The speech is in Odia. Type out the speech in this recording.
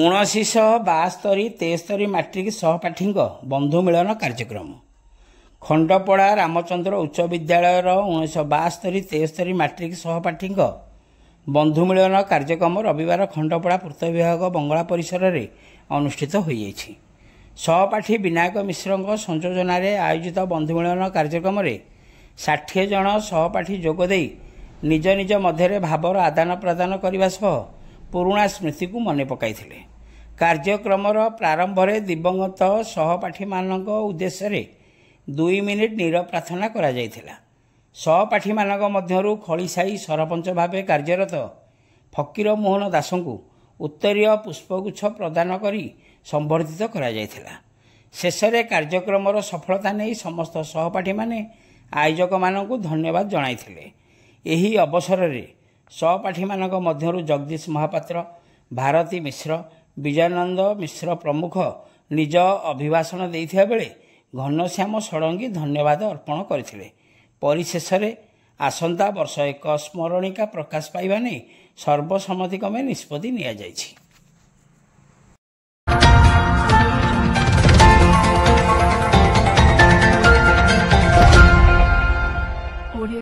1972-73 ମାଟ୍ରିକ ସହପାଠୀଙ୍କ ବନ୍ଧୁ ମିଳନ କାର୍ଯ୍ୟକ୍ରମ। ଖଣ୍ଡପଡ଼ା ରାମଚନ୍ଦ୍ର ଉଚ୍ଚ ବିଦ୍ୟାଳୟର 1972-73 ମାଟ୍ରିକ ସହପାଠୀଙ୍କ ବନ୍ଧୁ ମିଳନ କାର୍ଯ୍ୟକ୍ରମ ରବିବାର ଖଣ୍ଡପଡ଼ା ପୂର୍ତ୍ତ ବିଭାଗ ବଙ୍ଗଳା ପରିସରରେ ଅନୁଷ୍ଠିତ ହୋଇଯାଇଛି। ସହପାଠୀ ବିନାୟକ ମିଶ୍ରଙ୍କ ସଂଯୋଜନାରେ ଆୟୋଜିତ ବନ୍ଧୁ ମିଳନ କାର୍ଯ୍ୟକ୍ରମରେ 60 ଜଣ ସହପାଠୀ ଯୋଗଦେଇ ନିଜ ନିଜ ମଧ୍ୟରେ ଭାବର ଆଦାନ ପ୍ରଦାନ କରିବା ସହ ପୁରୁଣା ସ୍ମୃତିକୁ ମନେ ପକାଇଥିଲେ। କାର୍ଯ୍ୟକ୍ରମର ପ୍ରାରମ୍ଭରେ ଦିବଂଗତ ସହପାଠୀମାନଙ୍କ ଉଦ୍ଦେଶ୍ୟରେ 2 ମିନିଟ୍ ନୀରବ ପ୍ରାର୍ଥନା କରାଯାଇଥିଲା। ସହପାଠୀମାନଙ୍କ ମଧ୍ୟରୁ ଖଳିସାହି ସରପଞ୍ଚ ଭାବେ କାର୍ଯ୍ୟରତ ଫକୀର ମୋହନ ଦାସଙ୍କୁ ଉତ୍ତରୀୟ ପୁଷ୍ପଗୁଚ୍ଛ ପ୍ରଦାନ କରି ସମ୍ବର୍ଦ୍ଧିତ କରାଯାଇଥିଲା। ଶେଷରେ କାର୍ଯ୍ୟକ୍ରମର ସଫଳତା ନେଇ ସମସ୍ତ ସହପାଠୀମାନେ ଆୟୋଜକମାନଙ୍କୁ ଧନ୍ୟବାଦ ଜଣାଇଥିଲେ। ଏହି ଅବସରରେ ସହପାଠୀମାନଙ୍କ ମଧ୍ୟରୁ ଜଗଦୀଶ ମହାପାତ୍ର, ଭାରତୀ ମିଶ୍ର, ବିଜୟାନନ୍ଦ ମିଶ୍ର ପ୍ରମୁଖ ନିଜ ଅଭିଭାଷଣ ଦେଇଥିବା ବେଳେ ଘନଶ୍ୟାମ ଷଡ଼ଙ୍ଗୀ ଧନ୍ୟବାଦ ଅର୍ପଣ କରିଥିଲେ। ପରିଶେଷରେ ଆସନ୍ତା ବର୍ଷ ଏକ ସ୍ମରଣିକା ପ୍ରକାଶ ପାଇବା ନେଇ ସର୍ବସମ୍ମତିକ୍ରମେ ନିଷ୍ପତ୍ତି ନିଆଯାଇଛି।